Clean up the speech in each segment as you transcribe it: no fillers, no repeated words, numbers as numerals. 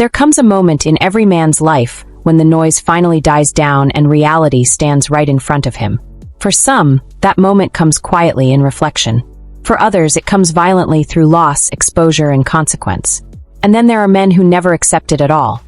There comes a moment in every man's life when the noise finally dies down and reality stands right in front of him. For some, that moment comes quietly in reflection. For others, it comes violently through loss, exposure, and consequence. And then there are men who never accept it at all.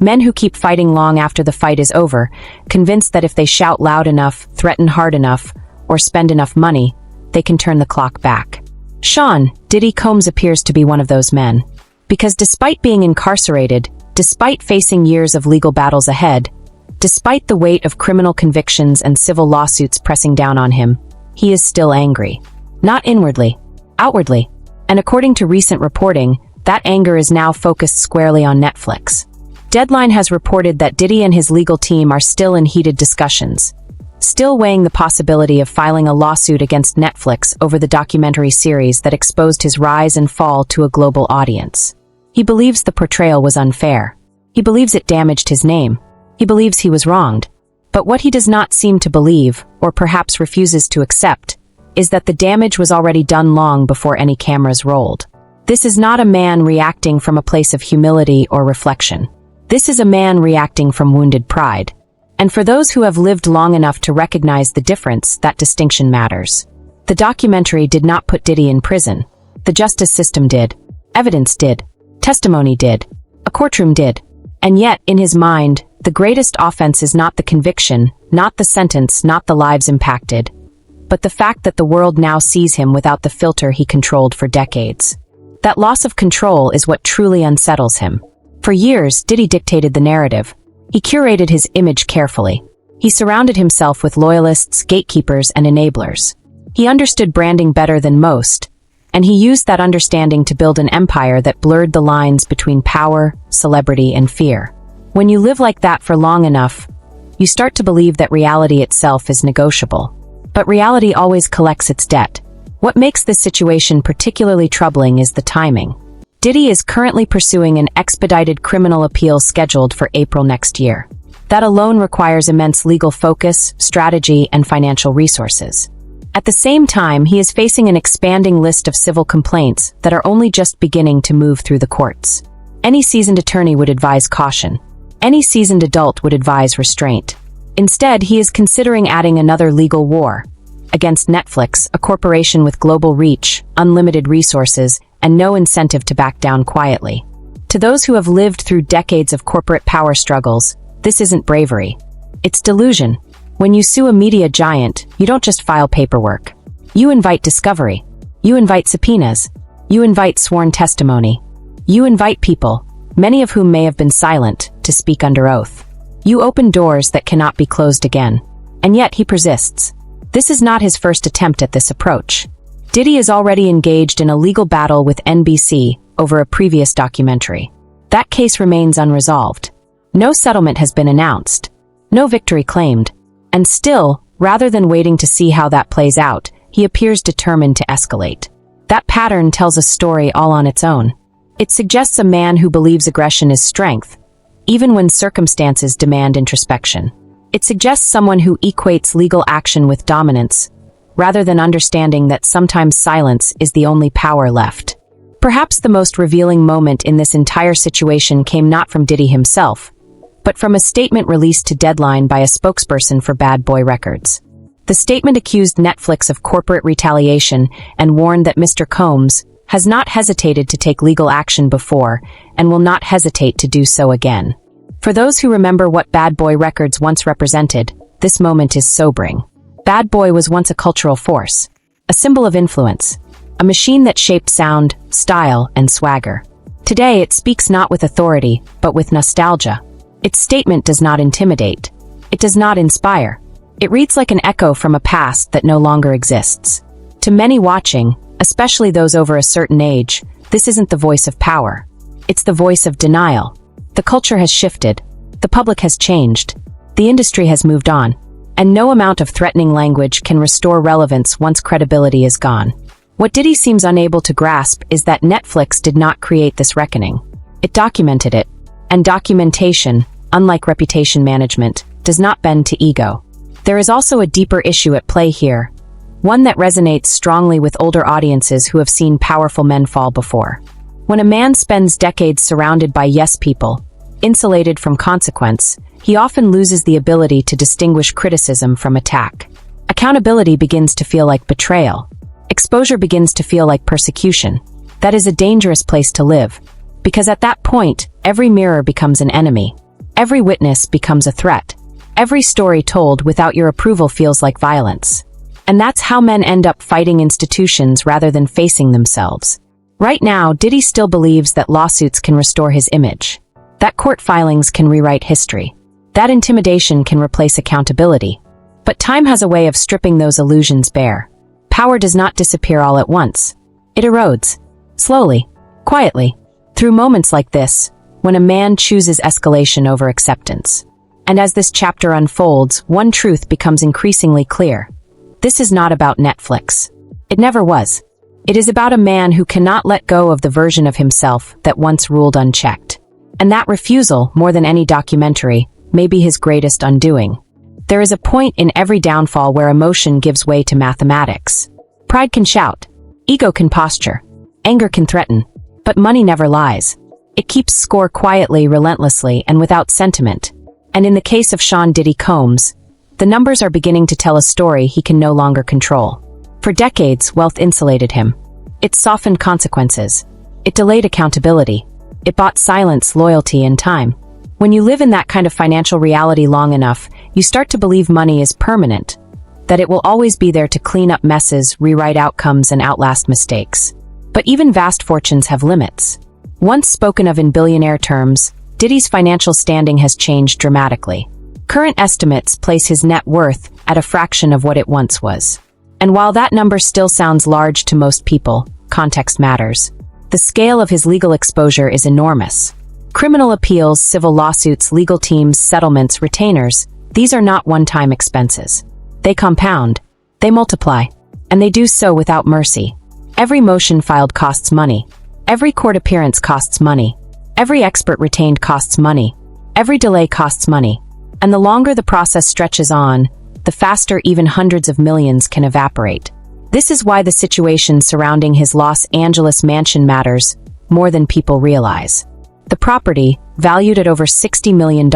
Men who keep fighting long after the fight is over, convinced that if they shout loud enough, threaten hard enough, or spend enough money, they can turn the clock back. Sean Diddy Combs appears to be one of those men. Because despite being incarcerated, despite facing years of legal battles ahead, despite the weight of criminal convictions and civil lawsuits pressing down on him, he is still angry. Not inwardly, outwardly. And according to recent reporting, that anger is now focused squarely on Netflix. Deadline has reported that Diddy and his legal team are still in heated discussions, still weighing the possibility of filing a lawsuit against Netflix over the documentary series that exposed his rise and fall to a global audience. He believes the portrayal was unfair. He believes it damaged his name. He believes he was wronged. But what he does not seem to believe, or perhaps refuses to accept, is that the damage was already done long before any cameras rolled. This is not a man reacting from a place of humility or reflection. This is a man reacting from wounded pride. And for those who have lived long enough to recognize the difference, that distinction matters. The documentary did not put Diddy in prison. The justice system did. Evidence did. Testimony did. A courtroom did. And yet, in his mind, the greatest offense is not the conviction, not the sentence, not the lives impacted, but the fact that the world now sees him without the filter he controlled for decades. That loss of control is what truly unsettles him. For years, Diddy dictated the narrative. He curated his image carefully. He surrounded himself with loyalists, gatekeepers, and enablers. He understood branding better than most, and he used that understanding to build an empire that blurred the lines between power, celebrity, and fear. When you live like that for long enough, you start to believe that reality itself is negotiable. But reality always collects its debt. What makes this situation particularly troubling is the timing. Diddy is currently pursuing an expedited criminal appeal scheduled for April next year. That alone requires immense legal focus, strategy, and financial resources. At the same time, he is facing an expanding list of civil complaints that are only just beginning to move through the courts. Any seasoned attorney would advise caution. Any seasoned adult would advise restraint. Instead, he is considering adding another legal war against Netflix, a corporation with global reach, unlimited resources, and no incentive to back down quietly. To those who have lived through decades of corporate power struggles, this isn't bravery. It's delusion. When you sue a media giant, you don't just file paperwork. You invite discovery. You invite subpoenas. You invite sworn testimony. You invite people, many of whom may have been silent, to speak under oath. You open doors that cannot be closed again. And yet he persists. This is not his first attempt at this approach. Diddy is already engaged in a legal battle with NBC over a previous documentary. That case remains unresolved. No settlement has been announced. No victory claimed. And still, rather than waiting to see how that plays out, he appears determined to escalate. That pattern tells a story all on its own. It suggests a man who believes aggression is strength, even when circumstances demand introspection. It suggests someone who equates legal action with dominance, rather than understanding that sometimes silence is the only power left. Perhaps the most revealing moment in this entire situation came not from Diddy himself, but from a statement released to Deadline by a spokesperson for Bad Boy Records. The statement accused Netflix of corporate retaliation and warned that Mr. Combs has not hesitated to take legal action before and will not hesitate to do so again. For those who remember what Bad Boy Records once represented, this moment is sobering. Bad Boy was once a cultural force, a symbol of influence, a machine that shaped sound, style, and swagger. Today, it speaks not with authority, but with nostalgia. Its statement does not intimidate. It does not inspire. It reads like an echo from a past that no longer exists. To many watching, especially those over a certain age, this isn't the voice of power. It's the voice of denial. The culture has shifted. The public has changed. The industry has moved on. And no amount of threatening language can restore relevance once credibility is gone. What Diddy seems unable to grasp is that Netflix did not create this reckoning. It documented it. And documentation, unlike reputation management, does not bend to ego. There is also a deeper issue at play here, one that resonates strongly with older audiences who have seen powerful men fall before. When a man spends decades surrounded by yes people, insulated from consequence, he often loses the ability to distinguish criticism from attack. Accountability begins to feel like betrayal. Exposure begins to feel like persecution. That is a dangerous place to live, because at that point, every mirror becomes an enemy. Every witness becomes a threat. Every story told without your approval feels like violence. And that's how men end up fighting institutions rather than facing themselves. Right now, Diddy still believes that lawsuits can restore his image, that court filings can rewrite history, that intimidation can replace accountability. But time has a way of stripping those illusions bare. Power does not disappear all at once. It erodes, slowly, quietly, through moments like this, when a man chooses escalation over acceptance. And as this chapter unfolds, one truth becomes increasingly clear. This is not about Netflix. It never was. It is about a man who cannot let go of the version of himself that once ruled unchecked. And that refusal, more than any documentary, may be his greatest undoing. There is a point in every downfall where emotion gives way to mathematics. Pride can shout. Ego can posture. Anger can threaten. But money never lies. It keeps score quietly, relentlessly, and without sentiment. And in the case of Sean Diddy Combs, the numbers are beginning to tell a story he can no longer control. For decades, wealth insulated him. It softened consequences. It delayed accountability. It bought silence, loyalty, and time. When you live in that kind of financial reality long enough, you start to believe money is permanent, that it will always be there to clean up messes, rewrite outcomes, and outlast mistakes. But even vast fortunes have limits. Once spoken of in billionaire terms, Diddy's financial standing has changed dramatically. Current estimates place his net worth at a fraction of what it once was. And while that number still sounds large to most people, context matters. The scale of his legal exposure is enormous. Criminal appeals, civil lawsuits, legal teams, settlements, retainers, these are not one-time expenses. They compound, they multiply, and they do so without mercy. Every motion filed costs money. Every court appearance costs money. Every expert retained costs money. Every delay costs money. And the longer the process stretches on, the faster even hundreds of millions can evaporate. This is why the situation surrounding his Los Angeles mansion matters more than people realize. The property, valued at over $60 million,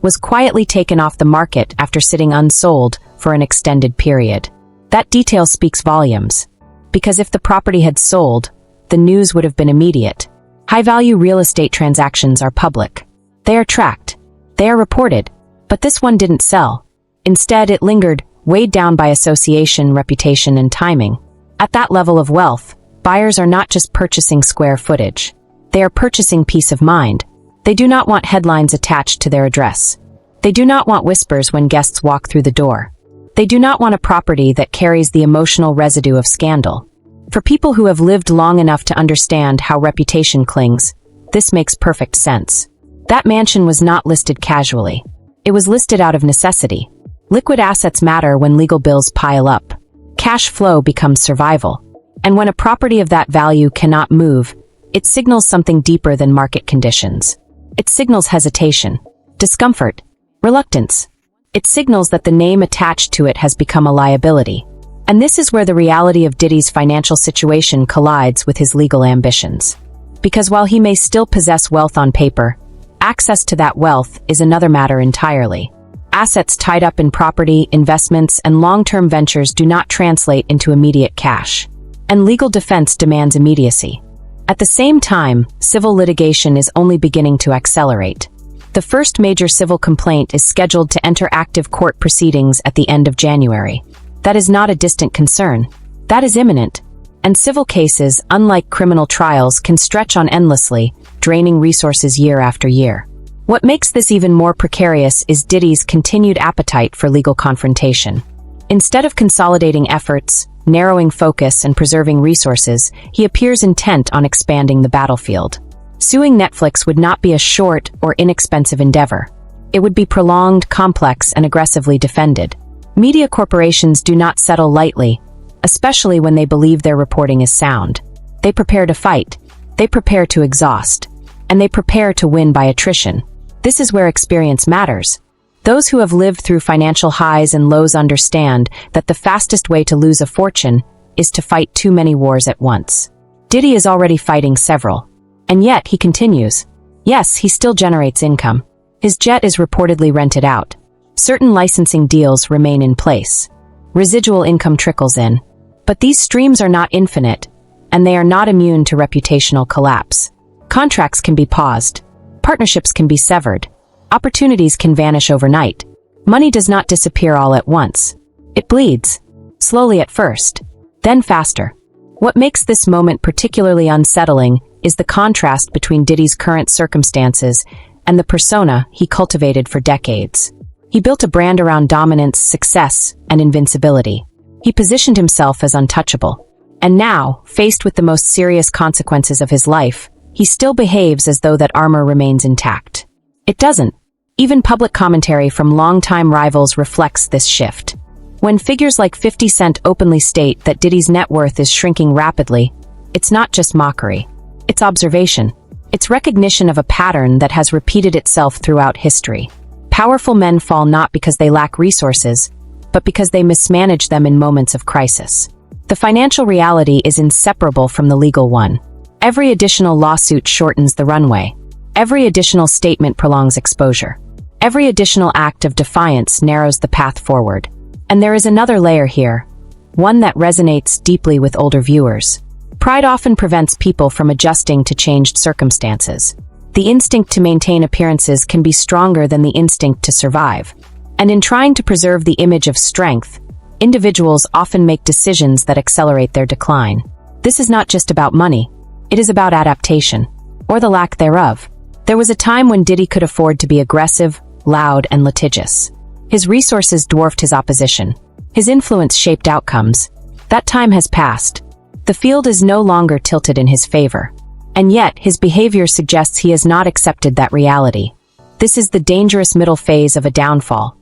was quietly taken off the market after sitting unsold for an extended period. That detail speaks volumes. Because if the property had sold, the news would have been immediate. High-value real estate transactions are public. They are tracked. They are reported. But this one didn't sell. Instead, it lingered, weighed down by association, reputation, and timing. At that level of wealth, buyers are not just purchasing square footage. They are purchasing peace of mind. They do not want headlines attached to their address. They do not want whispers when guests walk through the door. They do not want a property that carries the emotional residue of scandal. For people who have lived long enough to understand how reputation clings, this makes perfect sense. That mansion was not listed casually. It was listed out of necessity. Liquid assets matter when legal bills pile up. Cash flow becomes survival. And when a property of that value cannot move, it signals something deeper than market conditions. It signals hesitation, discomfort, reluctance. It signals that the name attached to it has become a liability. And this is where the reality of Diddy's financial situation collides with his legal ambitions. Because while he may still possess wealth on paper, access to that wealth is another matter entirely. Assets tied up in property, investments, and long-term ventures do not translate into immediate cash. And legal defense demands immediacy. At the same time, civil litigation is only beginning to accelerate. The first major civil complaint is scheduled to enter active court proceedings at the end of January. That is not a distant concern. That is imminent. And civil cases, unlike criminal trials, can stretch on endlessly, draining resources year after year. What makes this even more precarious is Diddy's continued appetite for legal confrontation. Instead of consolidating efforts, narrowing focus, and preserving resources, he appears intent on expanding the battlefield. Suing Netflix would not be a short or inexpensive endeavor. It would be prolonged, complex, and aggressively defended. Media corporations do not settle lightly, especially when they believe their reporting is sound. They prepare to fight. They prepare to exhaust. And they prepare to win by attrition. This is where experience matters. Those who have lived through financial highs and lows understand that the fastest way to lose a fortune is to fight too many wars at once. Diddy is already fighting several. And yet, he continues. Yes, he still generates income. His jet is reportedly rented out. Certain licensing deals remain in place. Residual income trickles in. But these streams are not infinite, and they are not immune to reputational collapse. Contracts can be paused. Partnerships can be severed. Opportunities can vanish overnight. Money does not disappear all at once. It bleeds. Slowly at first, then faster. What makes this moment particularly unsettling is the contrast between Diddy's current circumstances and the persona he cultivated for decades. He built a brand around dominance, success, and invincibility. He positioned himself as untouchable. And now, faced with the most serious consequences of his life, he still behaves as though that armor remains intact. It doesn't. Even public commentary from longtime rivals reflects this shift. When figures like 50 Cent openly state that Diddy's net worth is shrinking rapidly, it's not just mockery. It's observation. It's recognition of a pattern that has repeated itself throughout history. Powerful men fall not because they lack resources, but because they mismanage them in moments of crisis. The financial reality is inseparable from the legal one. Every additional lawsuit shortens the runway. Every additional statement prolongs exposure. Every additional act of defiance narrows the path forward. And there is another layer here, one that resonates deeply with older viewers. Pride often prevents people from adjusting to changed circumstances. The instinct to maintain appearances can be stronger than the instinct to survive. And in trying to preserve the image of strength, individuals often make decisions that accelerate their decline. This is not just about money. It is about adaptation, or the lack thereof. There was a time when Diddy could afford to be aggressive, loud, and litigious. His resources dwarfed his opposition. His influence shaped outcomes. That time has passed. The field is no longer tilted in his favor. And yet, his behavior suggests he has not accepted that reality. This is the dangerous middle phase of a downfall.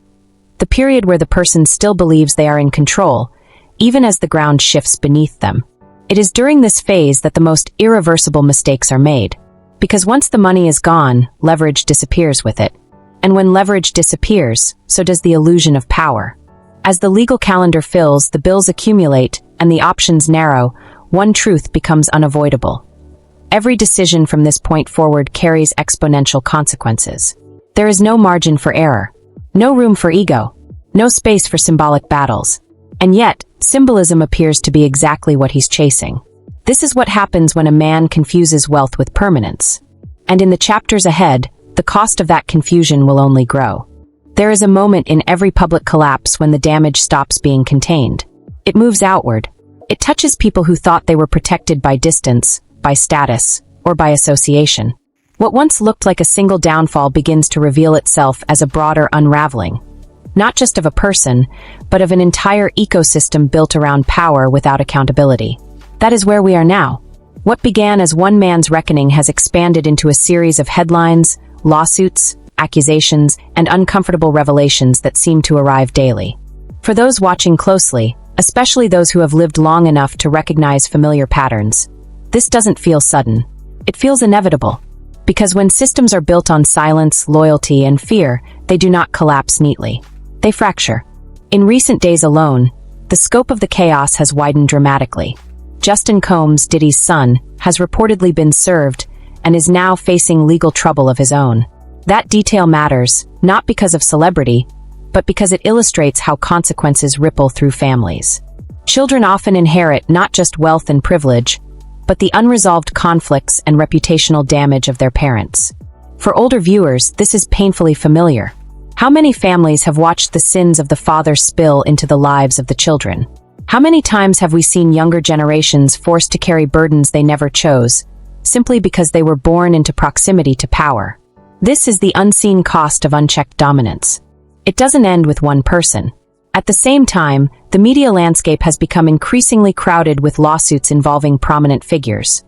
The period where the person still believes they are in control, even as the ground shifts beneath them. It is during this phase that the most irreversible mistakes are made. Because once the money is gone, leverage disappears with it. And when leverage disappears, so does the illusion of power. As the legal calendar fills, the bills accumulate, and the options narrow, one truth becomes unavoidable. Every decision from this point forward carries exponential consequences. There is no margin for error, no room for ego, no space for symbolic battles. And yet, symbolism appears to be exactly what he's chasing. This is what happens when a man confuses wealth with permanence. And in the chapters ahead, the cost of that confusion will only grow. There is a moment in every public collapse when the damage stops being contained. It moves outward. It touches people who thought they were protected by distance, by status, or by association. What once looked like a single downfall begins to reveal itself as a broader unraveling. Not just of a person, but of an entire ecosystem built around power without accountability. That is where we are now. What began as one man's reckoning has expanded into a series of headlines, lawsuits, accusations, and uncomfortable revelations that seem to arrive daily. For those watching closely, especially those who have lived long enough to recognize familiar patterns, this doesn't feel sudden. It feels inevitable. Because when systems are built on silence, loyalty, and fear, they do not collapse neatly. They fracture. In recent days alone, the scope of the chaos has widened dramatically. Justin Combs, Diddy's son, has reportedly been served and is now facing legal trouble of his own. That detail matters, not because of celebrity, but because it illustrates how consequences ripple through families. Children often inherit not just wealth and privilege, but the unresolved conflicts and reputational damage of their parents. For older viewers, this is painfully familiar. How many families have watched the sins of the father spill into the lives of the children? How many times have we seen younger generations forced to carry burdens they never chose, simply because they were born into proximity to power? This is the unseen cost of unchecked dominance. It doesn't end with one person. At the same time, the media landscape has become increasingly crowded with lawsuits involving prominent figures.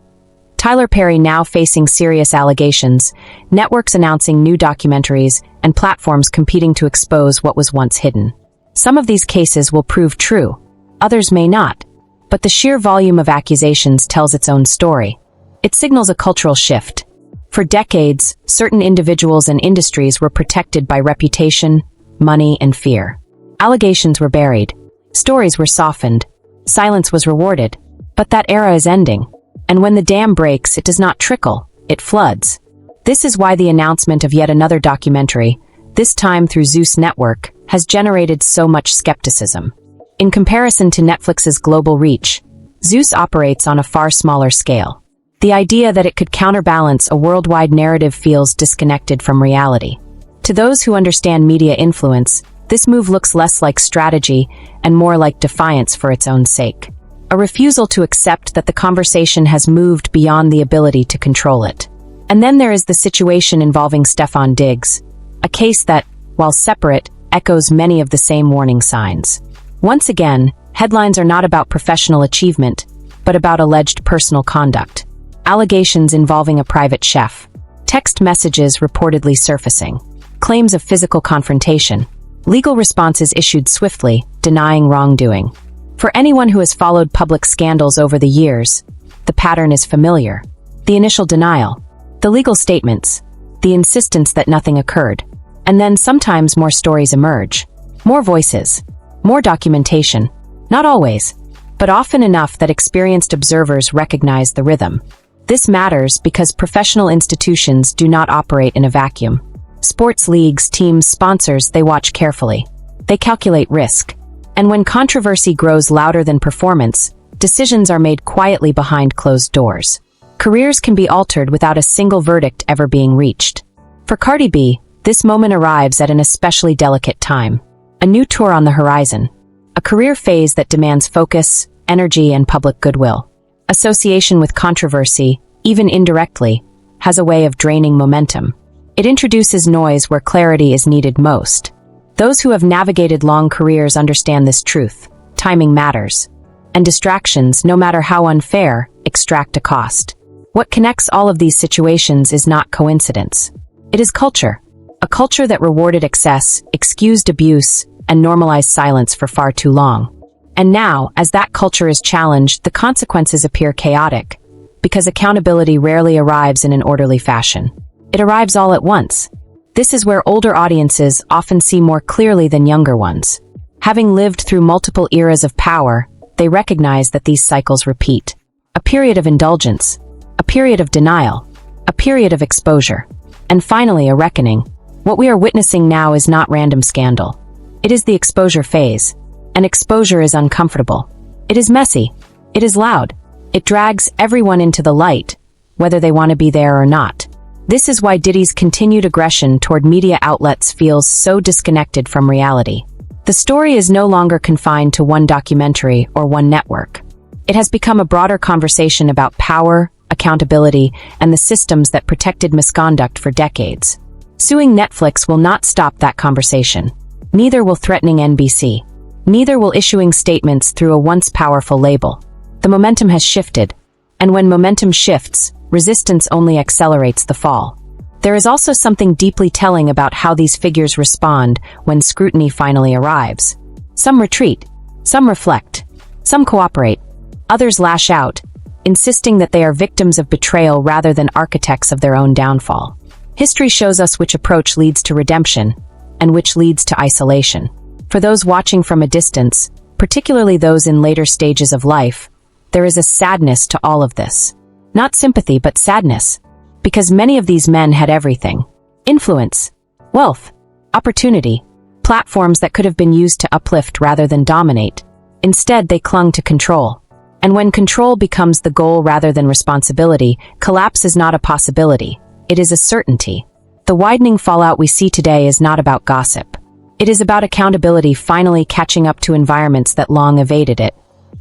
Tyler Perry now facing serious allegations, networks announcing new documentaries, and platforms competing to expose what was once hidden. Some of these cases will prove true, others may not, but the sheer volume of accusations tells its own story. It signals a cultural shift. For decades, certain individuals and industries were protected by reputation, money, and fear. Allegations were buried. Stories were softened. Silence was rewarded. But that era is ending. And when the dam breaks, it does not trickle, it floods. This is why the announcement of yet another documentary, this time through Zeus Network, has generated so much skepticism. In comparison to Netflix's global reach, Zeus operates on a far smaller scale. The idea that it could counterbalance a worldwide narrative feels disconnected from reality. To those who understand media influence, this move looks less like strategy and more like defiance for its own sake. A refusal to accept that the conversation has moved beyond the ability to control it. And then there is the situation involving Stefan Diggs, a case that, while separate, echoes many of the same warning signs. Once again, headlines are not about professional achievement, but about alleged personal conduct. Allegations involving a private chef, text messages reportedly surfacing, claims of physical confrontation, legal responses issued swiftly, denying wrongdoing. For anyone who has followed public scandals over the years, the pattern is familiar. The initial denial, the legal statements, the insistence that nothing occurred, and then sometimes more stories emerge. More voices, more documentation, not always, but often enough that experienced observers recognize the rhythm. This matters because professional institutions do not operate in a vacuum. Sports leagues, teams, sponsors, they watch carefully. They calculate risk. And when controversy grows louder than performance, decisions are made quietly behind closed doors. Careers can be altered without a single verdict ever being reached. For Cardi B, this moment arrives at an especially delicate time. A new tour on the horizon. A career phase that demands focus, energy, and public goodwill. Association with controversy, even indirectly, has a way of draining momentum. It introduces noise where clarity is needed most. Those who have navigated long careers understand this truth. Timing matters. And distractions, no matter how unfair, extract a cost. What connects all of these situations is not coincidence. It is culture. A culture that rewarded excess, excused abuse, and normalized silence for far too long. And now, as that culture is challenged, the consequences appear chaotic, because accountability rarely arrives in an orderly fashion. It arrives all at once. This is where older audiences often see more clearly than younger ones. Having lived through multiple eras of power, they recognize that these cycles repeat. A period of indulgence, a period of denial, a period of exposure, and finally a reckoning. What we are witnessing now is not random scandal. It is the exposure phase. And exposure is uncomfortable. It is messy. It is loud. It drags everyone into the light, whether they want to be there or not. This is why Diddy's continued aggression toward media outlets feels so disconnected from reality. The story is no longer confined to one documentary or one network. It has become a broader conversation about power, accountability, and the systems that protected misconduct for decades. Suing Netflix will not stop that conversation. Neither will threatening NBC. Neither will issuing statements through a once powerful label. The momentum has shifted, and when momentum shifts, resistance only accelerates the fall. There is also something deeply telling about how these figures respond when scrutiny finally arrives. Some retreat, some reflect, some cooperate, others lash out, insisting that they are victims of betrayal rather than architects of their own downfall. History shows us which approach leads to redemption, and which leads to isolation. For those watching from a distance, particularly those in later stages of life, there is a sadness to all of this. Not sympathy, but sadness. Because many of these men had everything. Influence, wealth, opportunity, platforms that could have been used to uplift rather than dominate. Instead, they clung to control. And when control becomes the goal rather than responsibility, collapse is not a possibility. It is a certainty. The widening fallout we see today is not about gossip. It is about accountability finally catching up to environments that long evaded it.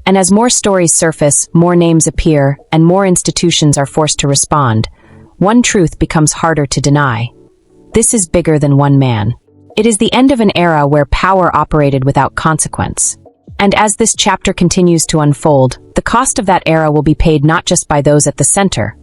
And as more stories surface, more names appear, and more institutions are forced to respond, one truth becomes harder to deny. This is bigger than one man. It is the end of an era where power operated without consequence. And as this chapter continues to unfold, the cost of that era will be paid not just by those at the center,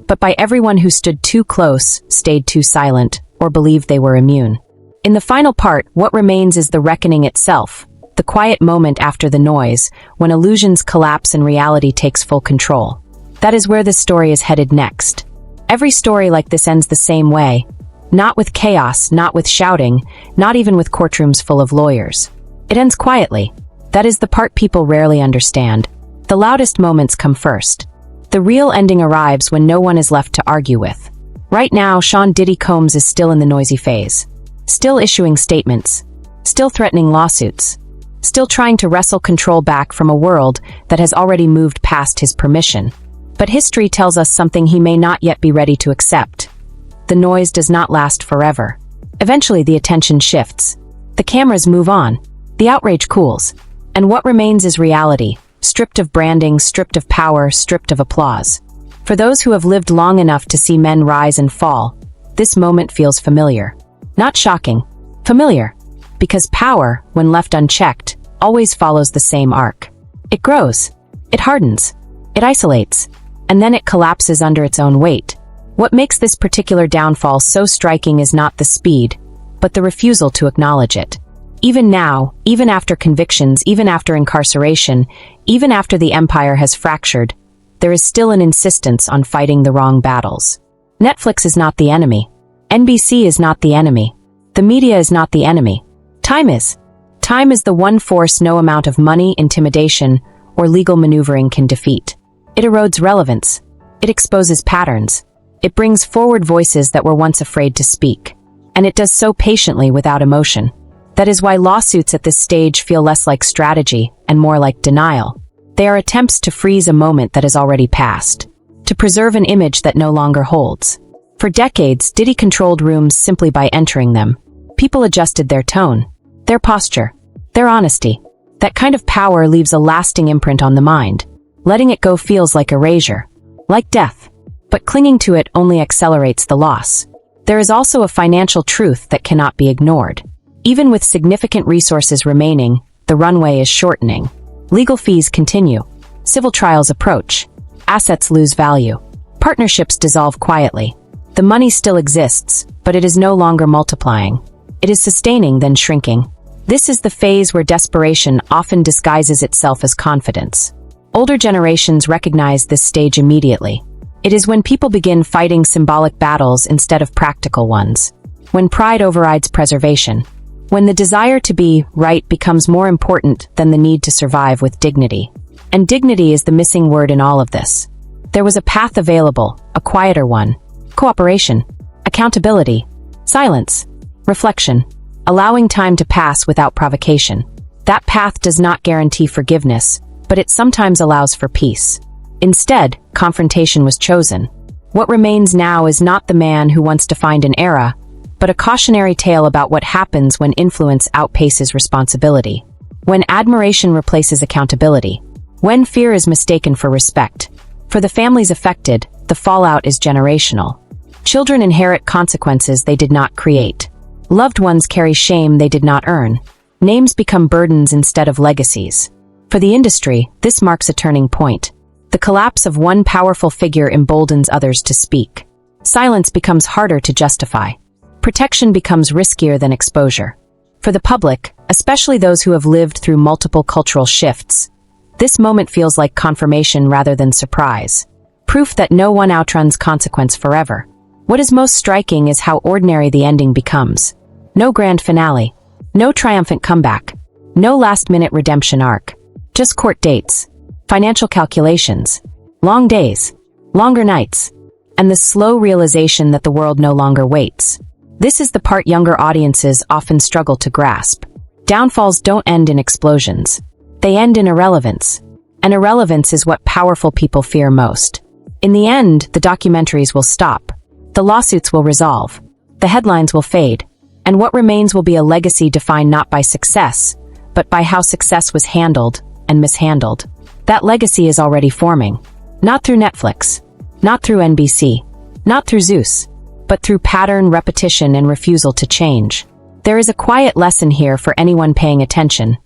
but by everyone who stood too close, stayed too silent, or believed they were immune. In the final part, what remains is the reckoning itself, the quiet moment after the noise, when illusions collapse and reality takes full control. That is where this story is headed next. Every story like this ends the same way. Not with chaos, not with shouting, not even with courtrooms full of lawyers. It ends quietly. That is the part people rarely understand. The loudest moments come first. The real ending arrives when no one is left to argue with. Right now, Sean Diddy Combs is still in the noisy phase. Still issuing statements. Still threatening lawsuits. Still trying to wrestle control back from a world that has already moved past his permission. But history tells us something he may not yet be ready to accept. The noise does not last forever. Eventually, the attention shifts. The cameras move on. The outrage cools. And what remains is reality, stripped of branding, stripped of power, stripped of applause. For those who have lived long enough to see men rise and fall, this moment feels familiar. Not shocking, familiar. Because power, when left unchecked, always follows the same arc. It grows. It hardens. It isolates. And then it collapses under its own weight. What makes this particular downfall so striking is not the speed, but the refusal to acknowledge it. Even now, even after convictions, even after incarceration, even after the empire has fractured, there is still an insistence on fighting the wrong battles. Netflix is not the enemy. NBC is not the enemy. The media is not the enemy. Time is. Time is the one force no amount of money, intimidation, or legal maneuvering can defeat. It erodes relevance. It exposes patterns. It brings forward voices that were once afraid to speak. And it does so patiently without emotion. That is why lawsuits at this stage feel less like strategy and more like denial. They are attempts to freeze a moment that has already passed. To preserve an image that no longer holds. For decades, Diddy controlled rooms simply by entering them. People adjusted their tone, their posture, their honesty. That kind of power leaves a lasting imprint on the mind. Letting it go feels like erasure, like death. But clinging to it only accelerates the loss. There is also a financial truth that cannot be ignored. Even with significant resources remaining, the runway is shortening. Legal fees continue. Civil trials approach. Assets lose value. Partnerships dissolve quietly. The money still exists, but it is no longer multiplying. It is sustaining, then shrinking. This is the phase where desperation often disguises itself as confidence. Older generations recognize this stage immediately. It is when people begin fighting symbolic battles instead of practical ones. When pride overrides preservation. When the desire to be right becomes more important than the need to survive with dignity. And dignity is the missing word in all of this. There was a path available, a quieter one. Cooperation. Accountability. Silence. Reflection. Allowing time to pass without provocation. That path does not guarantee forgiveness, but it sometimes allows for peace. Instead, confrontation was chosen. What remains now is not the man who wants to find an era, but a cautionary tale about what happens when influence outpaces responsibility. When admiration replaces accountability. When fear is mistaken for respect. For the families affected, the fallout is generational. Children inherit consequences they did not create. Loved ones carry shame they did not earn. Names become burdens instead of legacies. For the industry, this marks a turning point. The collapse of one powerful figure emboldens others to speak. Silence becomes harder to justify. Protection becomes riskier than exposure. For the public, especially those who have lived through multiple cultural shifts, this moment feels like confirmation rather than surprise. Proof that no one outruns consequence forever. What is most striking is how ordinary the ending becomes. No grand finale. No triumphant comeback. No last-minute redemption arc. Just court dates. Financial calculations. Long days. Longer nights. And the slow realization that the world no longer waits. This is the part younger audiences often struggle to grasp. Downfalls don't end in explosions. They end in irrelevance. And irrelevance is what powerful people fear most. In the end, the documentaries will stop. The lawsuits will resolve. The headlines will fade. And what remains will be a legacy defined not by success, but by how success was handled and mishandled. That legacy is already forming. Not through Netflix. Not through NBC. Not through Zeus. But through pattern, repetition, and refusal to change. There is a quiet lesson here for anyone paying attention.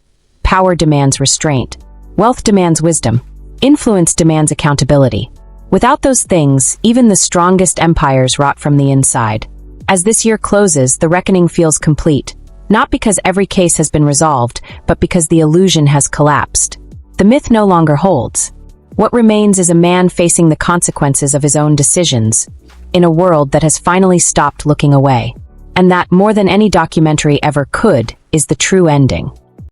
Power demands restraint. Wealth demands wisdom. Influence demands accountability. Without those things, even the strongest empires rot from the inside. As this year closes, the reckoning feels complete. Not because every case has been resolved, but because the illusion has collapsed. The myth no longer holds. What remains is a man facing the consequences of his own decisions, in a world that has finally stopped looking away. And that, more than any documentary ever could, is the true ending.